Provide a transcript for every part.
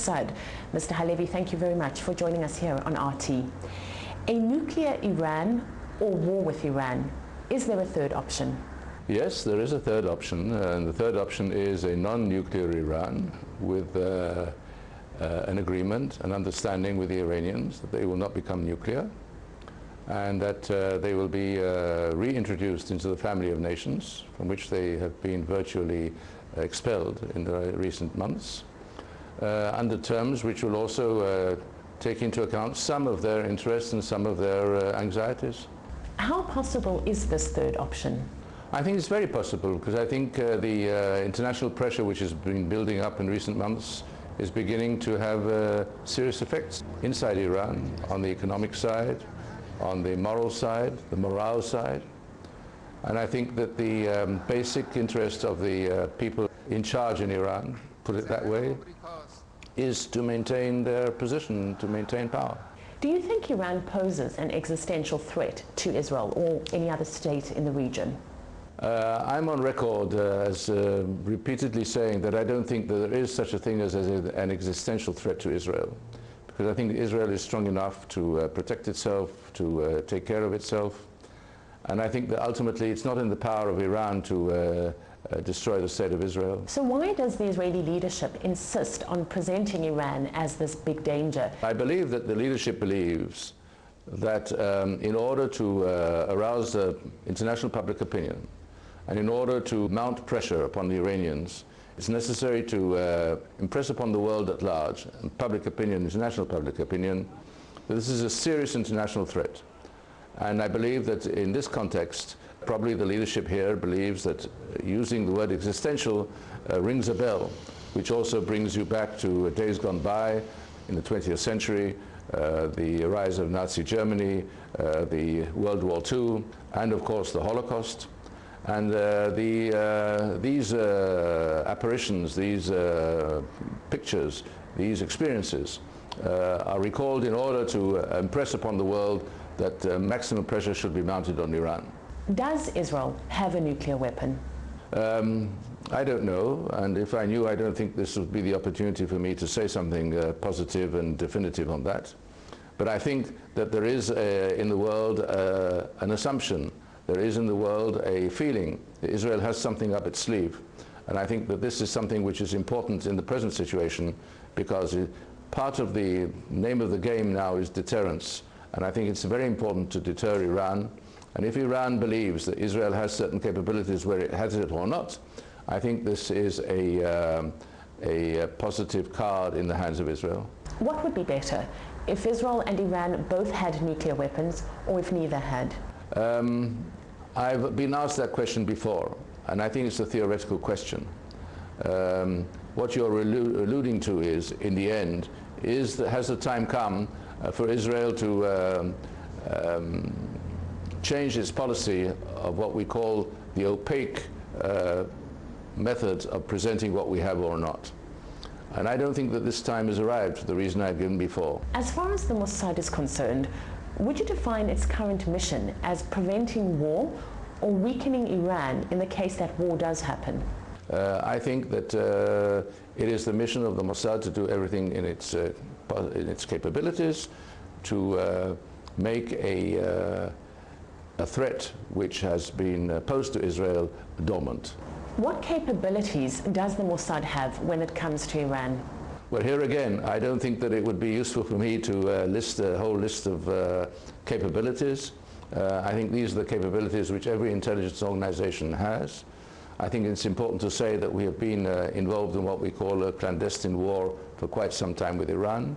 Mossad. Mr. Halevi, thank you very much for joining us here on RT. A nuclear Iran or war with Iran, is there a third option? Yes, there is a third option, and the third option is a non-nuclear Iran with an agreement, an understanding with the Iranians that they will not become nuclear and that they will be reintroduced into the family of nations from which they have been virtually expelled in the recent months, under terms which will also take into account some of their interests and some of their anxieties. How possible is this third option? I think it's very possible, because I think the international pressure which has been building up in recent months is beginning to have serious effects inside Iran, on the economic side, on the moral side, the morale side. And I think that the basic interest of the people in charge in Iran, put it that way, is to maintain their position, to maintain power. Do you think Iran poses an existential threat to Israel or any other state in the region? I'm on record as repeatedly saying that I don't think that there is such a thing as an existential threat to Israel, because I think Israel is strong enough to protect itself, to take care of itself, and I think that ultimately it's not in the power of Iran to destroy the state of Israel. So why does the Israeli leadership insist on presenting Iran as this big danger? I believe that the leadership believes that in order to arouse international public opinion, and in order to mount pressure upon the Iranians, it's necessary to impress upon the world at large, and public opinion, international public opinion, that this is a serious international threat. And I believe that in this context, probably the leadership here believes that using the word existential rings a bell, which also brings you back to days gone by in the 20th century, the rise of Nazi Germany, the World War II, and of course the Holocaust. And these apparitions, these pictures, these experiences are recalled in order to impress upon the world that maximum pressure should be mounted on Iran. Does Israel have a nuclear weapon? I don't know, and if I knew, I don't think this would be the opportunity for me to say something positive and definitive on that. But I think that there is in the world an assumption, there is in the world a feeling that Israel has something up its sleeve. And I think that this is something which is important in the present situation, because part of the name of the game now is deterrence. And I think it's very important to deter Iran. And if Iran believes that Israel has certain capabilities, where it has it or not, I think this is a positive card in the hands of Israel. What would be better, if Israel and Iran both had nuclear weapons, or if neither had? I've been asked that question before, and I think it's a theoretical question. What you're alluding to is, in the end, has the time come for Israel to change its policy of what we call the opaque method of presenting what we have or not. And I don't think that this time has arrived, for the reason I've given before. As far as the Mossad is concerned, would you define its current mission as preventing war or weakening Iran in the case that war does happen? I think that it is the mission of the Mossad to do everything in its capabilities to make a threat which has been posed to Israel dormant. What capabilities does the Mossad have when it comes to Iran? Well, here again, I don't think that it would be useful for me to list a whole list of capabilities. I think these are the capabilities which every intelligence organization has. I think it's important to say that we have been involved in what we call a clandestine war for quite some time with Iran.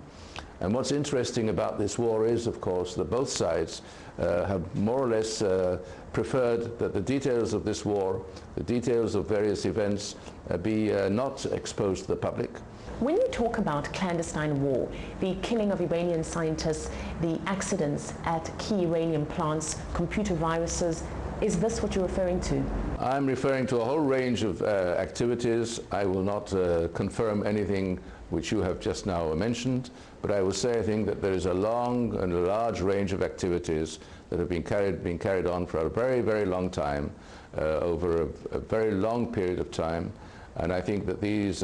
And what's interesting about this war is, of course, that both sides have more or less preferred that the details of this war, the details of various events, be not exposed to the public. When you talk about clandestine war, the killing of Iranian scientists, the accidents at key Iranian plants, computer viruses, is this what you're referring to? I'm referring to a whole range of activities. I will not confirm anything which you have just now mentioned, but I will say, I think that there is a long and a large range of activities that have been carried on for a very, very long time, over a very long period of time, And I think that these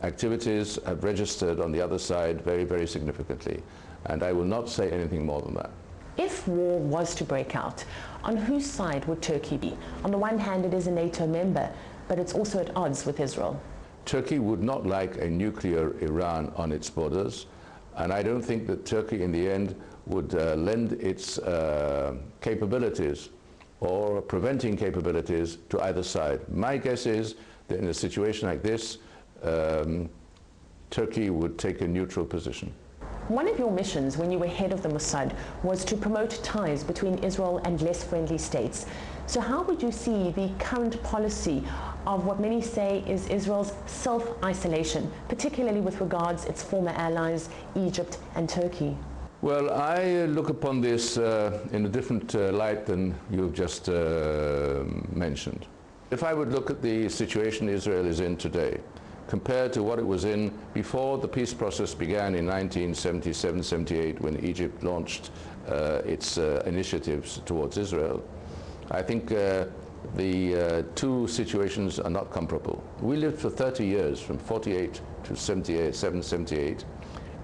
activities have registered on the other side very, very significantly. And I will not say anything more than that. If war was to break out, on whose side would Turkey be? On the one hand, it is a NATO member, but it's also at odds with Israel. Turkey would not like a nuclear Iran on its borders, and I don't think that Turkey in the end would lend its capabilities or preventing capabilities to either side. My guess is that in a situation like this, Turkey would take a neutral position. One of your missions when you were head of the Mossad was to promote ties between Israel and less friendly states. So how would you see the current policy of what many say is Israel's self-isolation, particularly with regards its former allies, Egypt and Turkey? Well, I look upon this in a different light than you've just mentioned. If I would look at the situation Israel is in today, compared to what it was in before the peace process began in 1977-78 when Egypt launched its initiatives towards Israel, I think the two situations are not comparable. We lived for 30 years, from 48 to 78,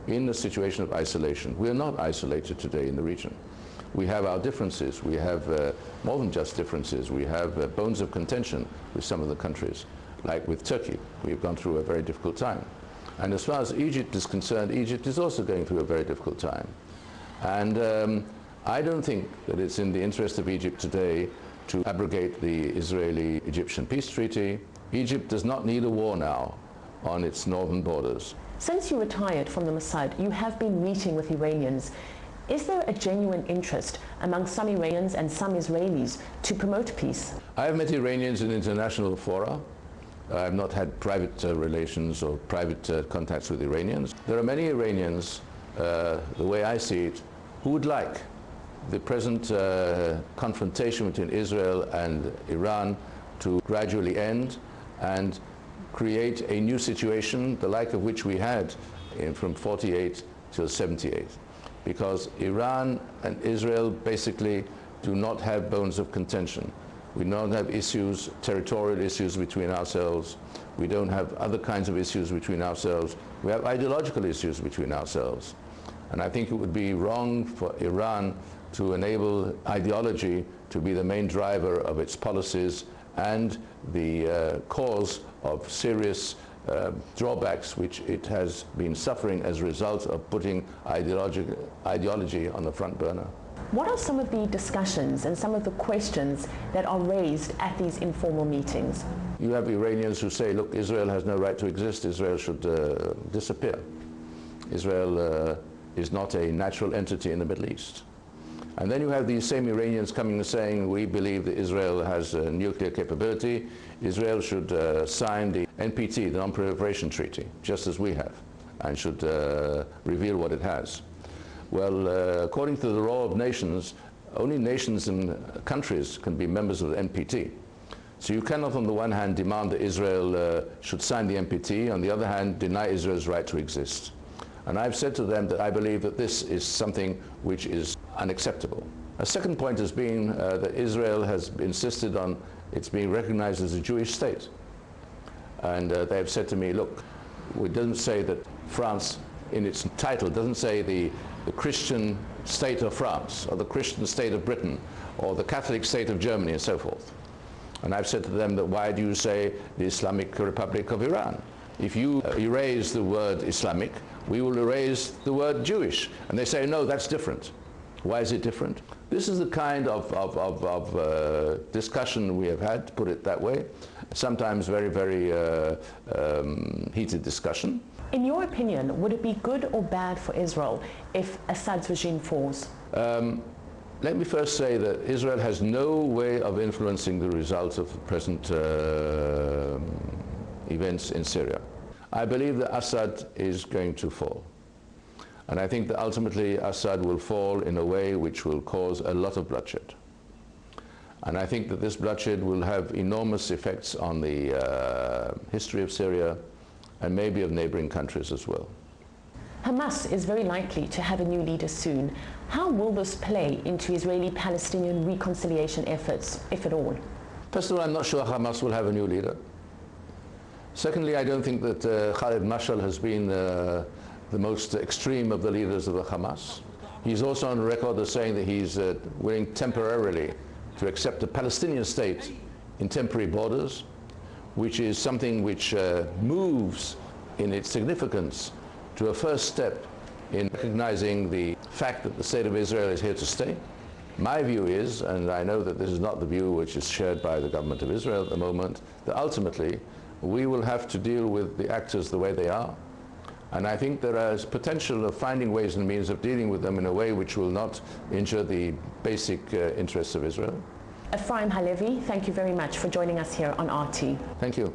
in a situation of isolation. We are not isolated today in the region. We have our differences. We have more than just differences. We have bones of contention with some of the countries. Like with Turkey, we've gone through a very difficult time. And as far as Egypt is concerned, Egypt is also going through a very difficult time. And I don't think that it's in the interest of Egypt today to abrogate the Israeli-Egyptian peace treaty. Egypt does not need a war now on its northern borders. Since you retired from the Mossad, you have been meeting with Iranians. Is there a genuine interest among some Iranians and some Israelis to promote peace? I have met Iranians in international fora. I have not had private relations or private contacts with Iranians. There are many Iranians, the way I see it, who would like the present confrontation between Israel and Iran to gradually end and create a new situation, the like of which we had from 48 till 78. Because Iran and Israel basically do not have bones of contention. We don't have issues, territorial issues between ourselves. We don't have other kinds of issues between ourselves. We have ideological issues between ourselves. And I think it would be wrong for Iran to enable ideology to be the main driver of its policies and the cause of serious drawbacks which it has been suffering as a result of putting ideology on the front burner. What are some of the discussions and some of the questions that are raised at these informal meetings? You have Iranians who say, look, Israel has no right to exist, Israel should disappear. Israel is not a natural entity in the Middle East. And then you have these same Iranians coming and saying, we believe that Israel has a nuclear capability, Israel should sign the NPT, the Non-Proliferation Treaty, just as we have, and should reveal what it has. Well, according to the law of nations, only nations and countries can be members of the NPT. So you cannot, on the one hand, demand that Israel should sign the NPT, on the other hand, deny Israel's right to exist. And I've said to them that I believe that this is something which is unacceptable. A second point has been that Israel has insisted on its being recognized as a Jewish state. And they have said to me, look, it doesn't say that France, in its title, doesn't say the Christian state of France, or the Christian state of Britain, or the Catholic state of Germany, and so forth. And I've said to them that why do you say the Islamic Republic of Iran? If you erase the word Islamic, we will erase the word Jewish. And they say, no, that's different. Why is it different? This is the kind of discussion we have had, to put it that way, sometimes very, very heated discussion. In your opinion, would it be good or bad for Israel if Assad's regime falls? Let me first say that Israel has no way of influencing the results of the present events in Syria. I believe that Assad is going to fall. And I think that ultimately Assad will fall in a way which will cause a lot of bloodshed. And I think that this bloodshed will have enormous effects on the history of Syria and maybe of neighboring countries as well. Hamas is very likely to have a new leader soon. How will this play into Israeli-Palestinian reconciliation efforts, if at all? First of all, I'm not sure Hamas will have a new leader. Secondly, I don't think that Khalid Mashal has been the most extreme of the leaders of the Hamas. He's also on record as saying that he's willing temporarily to accept a Palestinian state in temporary borders, which is something which moves in its significance to a first step in recognizing the fact that the state of Israel is here to stay. My view is, and I know that this is not the view which is shared by the government of Israel at the moment, that ultimately we will have to deal with the actors the way they are. And I think there is potential of finding ways and means of dealing with them in a way which will not injure the basic interests of Israel. Ephraim Halevi, thank you very much for joining us here on RT. Thank you.